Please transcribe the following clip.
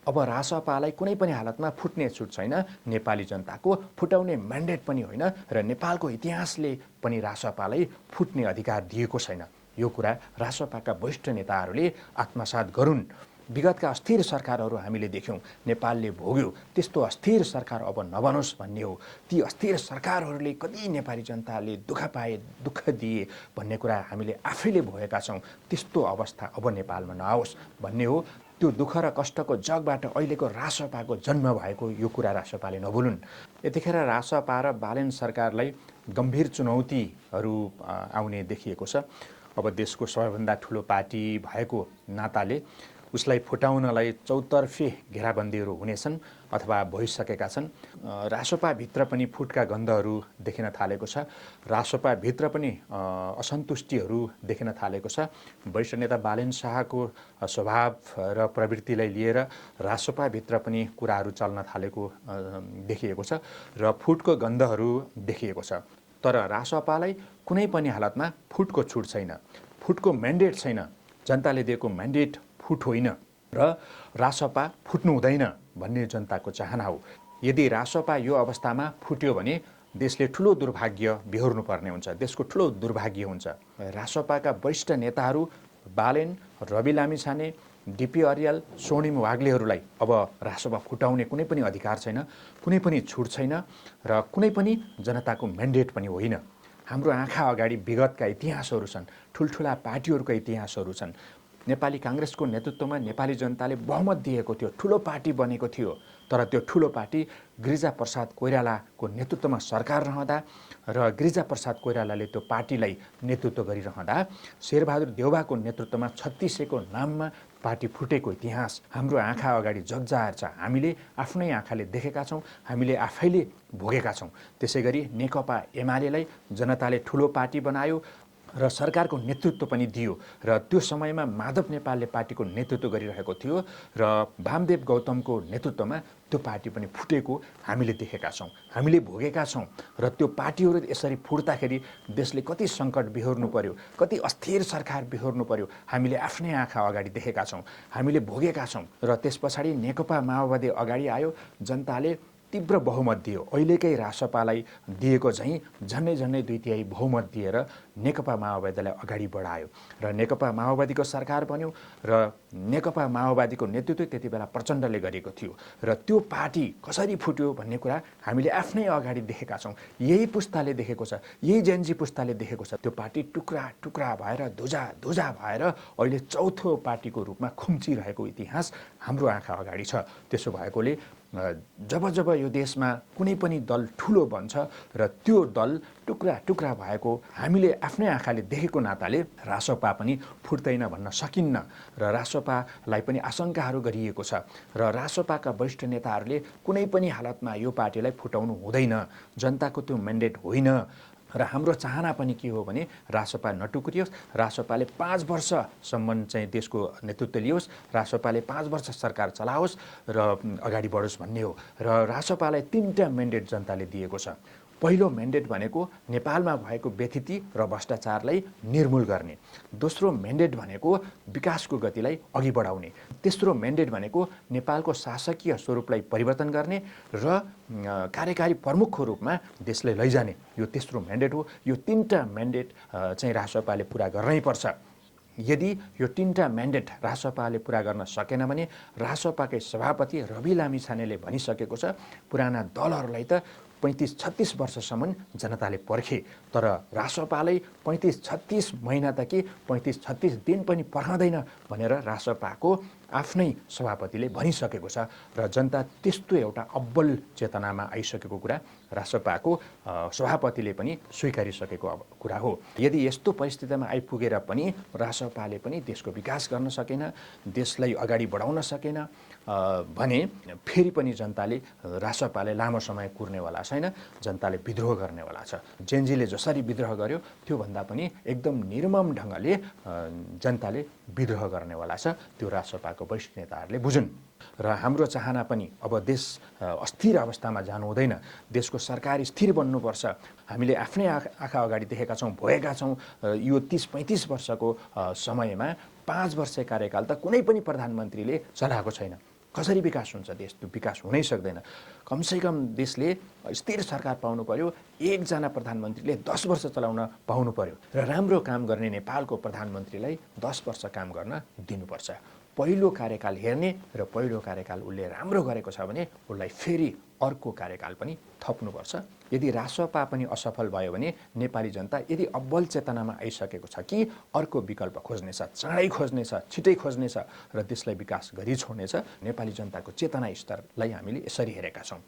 अब रासपालाई कुनै पनि हालतमा फुट्ने छुट छैन, नेपाली जनताको फुटाउने म्यान्डेट पनि होइन र नेपालको इतिहासले पनि रासपालाई फुट्ने अधिकार दिएको छैन। यो कुरा रासपाका वरिष्ठ नेताहरूले आत्मसात गरून्। विगतका अस्थिर सरकारहरू हामीले देख्यौँ, नेपालले भोग्यो, त्यस्तो अस्थिर सरकार अब नबनोस् भन्ने हो। ती अस्थिर सरकारहरूले कति नेपाली जनताले दुःख पाए, दुःख दिए भन्ने कुरा हामीले आफैले भोगेका छौँ। त्यस्तो अवस्था अब नेपालमा नआओस् भन्ने हो। त्यो दुःख र कष्टको जगबाट अहिलेको रासपाको जन्म भएको यो कुरा रासपाले नभुलुन्। यतिखेर रासपा र बालेन सरकारलाई गम्भीर चुनौतीहरू आउने देखिएको छ। अब देशको सबैभन्दा ठुलो पार्टी भएको नाताले उसलाई फुटाउनलाई चौतर्फी घेराबन्दीहरू हुनेछन् अथवा भइसकेका छन्। रासपाभित्र पनि फुटका गन्धहरू देखिन थालेको छ। रासपाभित्र पनि असन्तुष्टिहरू देखिन थालेको छ। वरिष्ठ नेता बालेन शाहको स्वभाव र प्रवृत्तिलाई लिएर रासपाभित्र पनि कुराहरू चल्न थालेको देखिएको छ र फुटको गन्धहरू देखिएको छ। तर रासपालाई कुनै पनि हालतमा फुटको छुट छैन, फुटको म्यान्डेट छैन। जनताले दिएको म्यान्डेट फुट होइन र रासपा फुट्नु हुँदैन भन्ने जनताको चाहना हो। यदि रासपा यो अवस्थामा फुट्यो भने देशले ठुलो दुर्भाग्य बेहोर्नु पर्ने हुन्छ, देशको ठुलो दुर्भाग्य हुन्छ। रासपाका वरिष्ठ नेताहरू बालेन, रवि लामिछाने, डिपी अर्याल, स्वर्णिम वाग्लेहरूलाई अब रासपा फुटाउने कुनै पनि अधिकार छैन, कुनै पनि छुट छैन र कुनै पनि जनताको म्यान्डेट पनि होइन। हाम्रो आँखा अगाडि विगतका इतिहासहरू छन्, ठुल्ठुला पार्टीहरूका इतिहासहरू छन्। नेपाली काङ्ग्रेसको नेतृत्वमा नेपाली जनताले बहुमत दिएको थियो, ठुलो पार्टी बनेको थियो। तर त्यो ठुलो पार्टी गिरिजाप्रसाद कोइरालाको नेतृत्वमा सरकार रहँदा र गिरिजाप्रसाद कोइरालाले त्यो पार्टीलाई नेतृत्व गरिरहँदा शेरबहादुर देउवाको नेतृत्वमा 36को नाममा पार्टी फुटेको इतिहास हाम्रो आँखा अगाडि जगजाहेर छ। हामीले आफ्नै आँखाले देखेका छौँ, हामीले आफैले भोगेका छौँ। त्यसै गरी नेकपा एमालेलाई जनताले ठुलो पार्टी बनायो र सरकारको नेतृत्व पनि दियो र त्यो समयमा माधव नेपालले पार्टीको नेतृत्व गरिरहेको थियो र वामदेव गौतमको नेतृत्वमा त्यो पार्टी पनि फुटेको हामीले देखेका छौँ, हामीले भोगेका छौँ। र त्यो पार्टीहरू यसरी फुट्दाखेरि देशले कति सङ्कट बेहोर्नु पर्यो, कति अस्थिर सरकार बेहोर्नु पर्यो हामीले आफ्नै आँखा अगाडि देखेका छौँ, हामीले भोगेका छौँ। र त्यस पछाडि नेकपा माओवादी अगाडि आयो, जनताले तीव्र बहुमत दियो। अहिलेकै रासपालाई दिएको झैँ झन्डै 2/3 बहुमत दिएर नेकपा माओवादीलाई अगाडि बढायो र नेकपा माओवादीको सरकार बन्यो र नेकपा माओवादीको नेतृत्व त्यति बेला प्रचण्डले गरेको थियो। र त्यो पार्टी कसरी फुट्यो भन्ने कुरा हामीले आफ्नै अगाडि देखेका छौँ। यही पुस्ताले देखेको छ, यही जेनजी पुस्ताले देखेको छ। त्यो पार्टी टुक्रा टुक्रा भएर धुजा भएर अहिले चौथो पार्टीको रूपमा खुम्चिरहेको इतिहास हाम्रो आँखा अगाडि छ। त्यसो भएकोले जब यो देशमा कुनै पनि दल ठुलो बन्छ र त्यो दल टुक्रा टुक्रा भएको हामीले आफ्नै आँखाले देखेको नाताले रासपा पनि फुट्दैन भन्न सकिन्न र रासपालाई पनि आशंकाहरू गरिएको छ र रासपाका वरिष्ठ नेताहरूले कुनै पनि हालतमा यो पार्टीलाई फुटाउनु हुँदैन, जनताको त्यो म्यान्डेट होइन। र हाम्रो चाहना पनि के हो भने रासपा नटुक्रियोस्, रासपाले 5 वर्षसम्म चाहिँ देशको नेतृत्व लियोस्, रासपाले 5 वर्ष सरकार चलाओस् र अगाडि बढोस् भन्ने हो। र रासपालाई 3टा म्यान्डेट जनताले दिएको छ। पहिलो म्यान्डेट भनेको नेपालमा भएको व्यथिति र भ्रष्टाचारलाई निर्मूल गर्ने, दोस्रो म्यान्डेट भनेको विकासको गतिलाई अघि बढाउने, तेस्रो म्यान्डेट भनेको नेपालको शासकीय स्वरूपलाई परिवर्तन गर्ने र कार्यकारी प्रमुखको रूपमा देशलाई लैजाने, यो तेस्रो म्यान्डेट हो। यो 3टा म्यान्डेट चाहिँ रासपाले पुरा गर्नै पर्छ। यदि यो 3टा म्यान्डेट रासपाले पुरा गर्न सकेन भने रासपाकै सभापति रवि लामिछानेले भनिसकेको छ, पुराना दलहरूलाई त 35-36 वर्षसम्म जनताले पर्खे, तर रासपालाई 35-36 महिना त के 35-36 दिन पनि पर्खँदैन भनेर रासपाको आफ्नै सभापतिले भनिसकेको छ र जनता त्यस्तो एउटा अब्बल चेतनामा आइसकेको कुरा रासपाको सभापतिले पनि स्वीकारिसकेको कुरा हो। यदि यस्तो परिस्थितिमा आइपुगेर पनि रासपाले पनि देशको विकास गर्न सकेन, देशलाई अगाडि बढाउन सकेन भने फेरि पनि जनताले रासपाले लामो समय कुर्नेवाला छैन, जनताले विद्रोह गर्नेवाला छ। जेनजीले जसरी विद्रोह गर्यो त्योभन्दा पनि एकदम निर्मम ढङ्गले जनताले विद्रोह गर्नेवाला छ। त्यो रासपाको वरिष्ठ नेताहरूले बुझुन् र हाम्रो चाहना पनि अब देश अस्थिर अवस्थामा जानु हुँदैन, देशको सरकार स्थिर बन्नुपर्छ। हामीले आफ्नै आँखा अगाडि देखेका छौँ, भोगेका छौँ। यो 30-35 वर्षको समयमा 5 वर्ष कार्यकाल त कुनै पनि प्रधानमन्त्रीले चलाएको छैन। कसरी विकास हुन्छ देश? त्यो विकास हुनै सक्दैन। कमसेकम देशले स्थिर सरकार पाउनु पर्यो, एकजना प्रधानमन्त्रीले 10 वर्ष चलाउन पाउनु पर्यो र राम्रो काम गर्ने नेपालको प्रधानमन्त्रीलाई 10 वर्ष काम गर्न दिनुपर्छ। पहिलो कार्यकाल हेर्ने र पहिलो कार्यकाल उसले राम्रो गरेको छ भने उसलाई फेरि अर्को कार्यकाल पनि थप्नुपर्छ। यदि रासपा पनि असफल भयो भने नेपाली जनता यदि अब्बल चेतनामा आइसकेको छ कि अर्को विकल्प खोज्नेछ, चाँडै खोज्नेछ, छिटै खोज्नेछ र देशलाई विकास गरी छोड्नेछ, नेपाली जनताको चेतना स्तरलाई हामीले यसरी हेरेका छौँ।